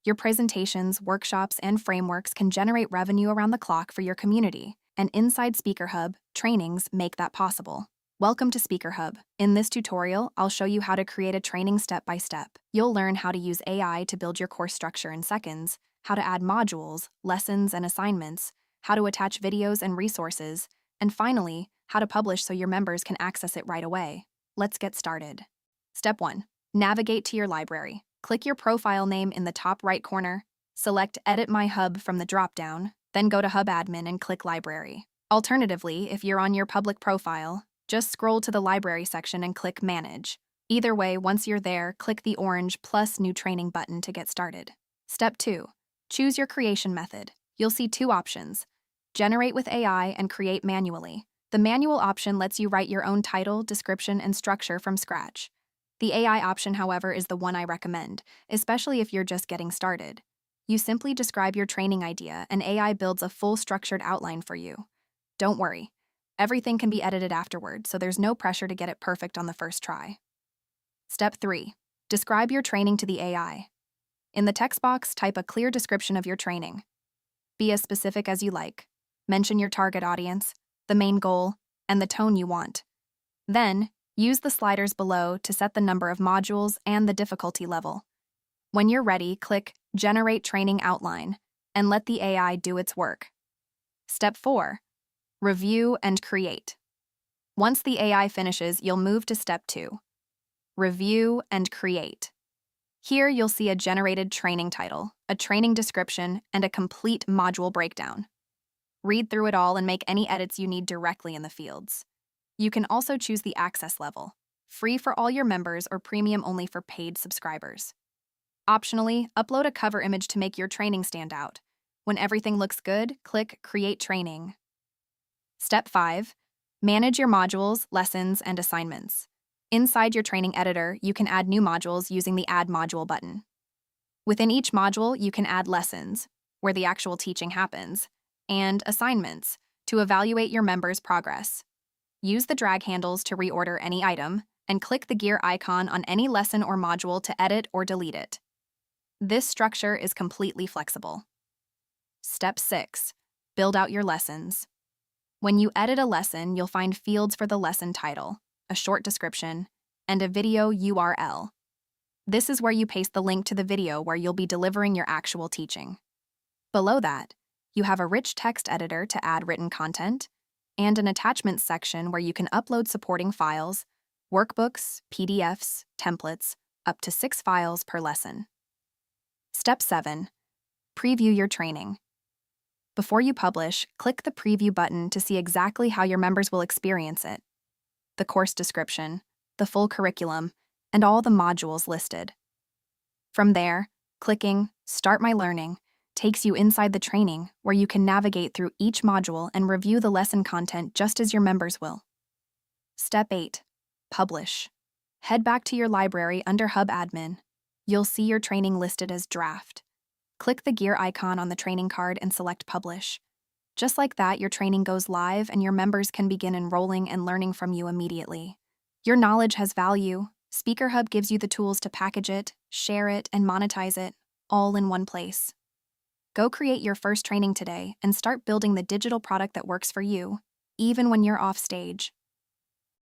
Your presentations, workshops, and frameworks can generate revenue around the clock for your community, and inside SpeakerHUB, trainings make that possible. Welcome to SpeakerHUB. In this tutorial, I'll show you how to create a training step by step. You'll learn how to use AI to build your course structure in seconds, how to add modules, lessons, and assignments, how to attach videos and resources, and finally, how to publish so your members can access it right away. Let's get started. Step 1. Navigate to your library. Click your profile name in the top right corner, select Edit My Hub from the drop-down, then go to Hub Admin and click Library. Alternatively, if you're on your public profile, just scroll to the Library section and click Manage. Either way, once you're there, click the orange Plus New Training button to get started. Step 2. Choose your creation method. You'll see two options: Generate with AI and Create manually. The manual option lets you write your own title, description, and structure from scratch. The AI option, however, is the one I recommend, especially if you're just getting started. You simply describe your training idea, and AI builds a full structured outline for you. Don't worry, everything can be edited afterward, so there's no pressure to get it perfect on the first try. Step 3. Describe your training to the AI. In the text box, type a clear description of your training. Be as specific as you like. Mention your target audience, the main goal, and the tone you want. Then, use the sliders below to set the number of modules and the difficulty level. When you're ready, click Generate Training Outline and let the AI do its work. Step 4. Review and create. Once the AI finishes, you'll move to Step 2. Review and create. Here you'll see a generated training title, a training description, and a complete module breakdown. Read through it all and make any edits you need directly in the fields. You can also choose the access level, free for all your members or premium only for paid subscribers. Optionally, upload a cover image to make your training stand out. When everything looks good, click Create Training. Step 5. Manage your modules, lessons, and assignments. Inside your training editor, you can add new modules using the Add Module button. Within each module, you can add lessons, where the actual teaching happens, and assignments, to evaluate your members' progress. Use the drag handles to reorder any item, and click the gear icon on any lesson or module to edit or delete it. This structure is completely flexible. Step 6. Build out your lessons. When you edit a lesson, you'll find fields for the lesson title, a short description, and a video URL. This is where you paste the link to the video where you'll be delivering your actual teaching. Below that, you have a rich text editor to add written content, and an attachments section where you can upload supporting files, workbooks, PDFs, templates, up to 6 files per lesson. Step 7. Preview your training. Before you publish, click the Preview button to see exactly how your members will experience it: the course description, the full curriculum, and all the modules listed. From there, clicking Start My Learning takes you inside the training, where you can navigate through each module and review the lesson content just as your members will. Step 8. Publish. Head back to your library under Hub Admin. You'll see your training listed as Draft. Click the gear icon on the training card and select Publish. Just like that, your training goes live and your members can begin enrolling and learning from you immediately. Your knowledge has value. SpeakerHUB gives you the tools to package it, share it, and monetize it, all in one place. Go create your first training today and start building the digital product that works for you, even when you're off stage.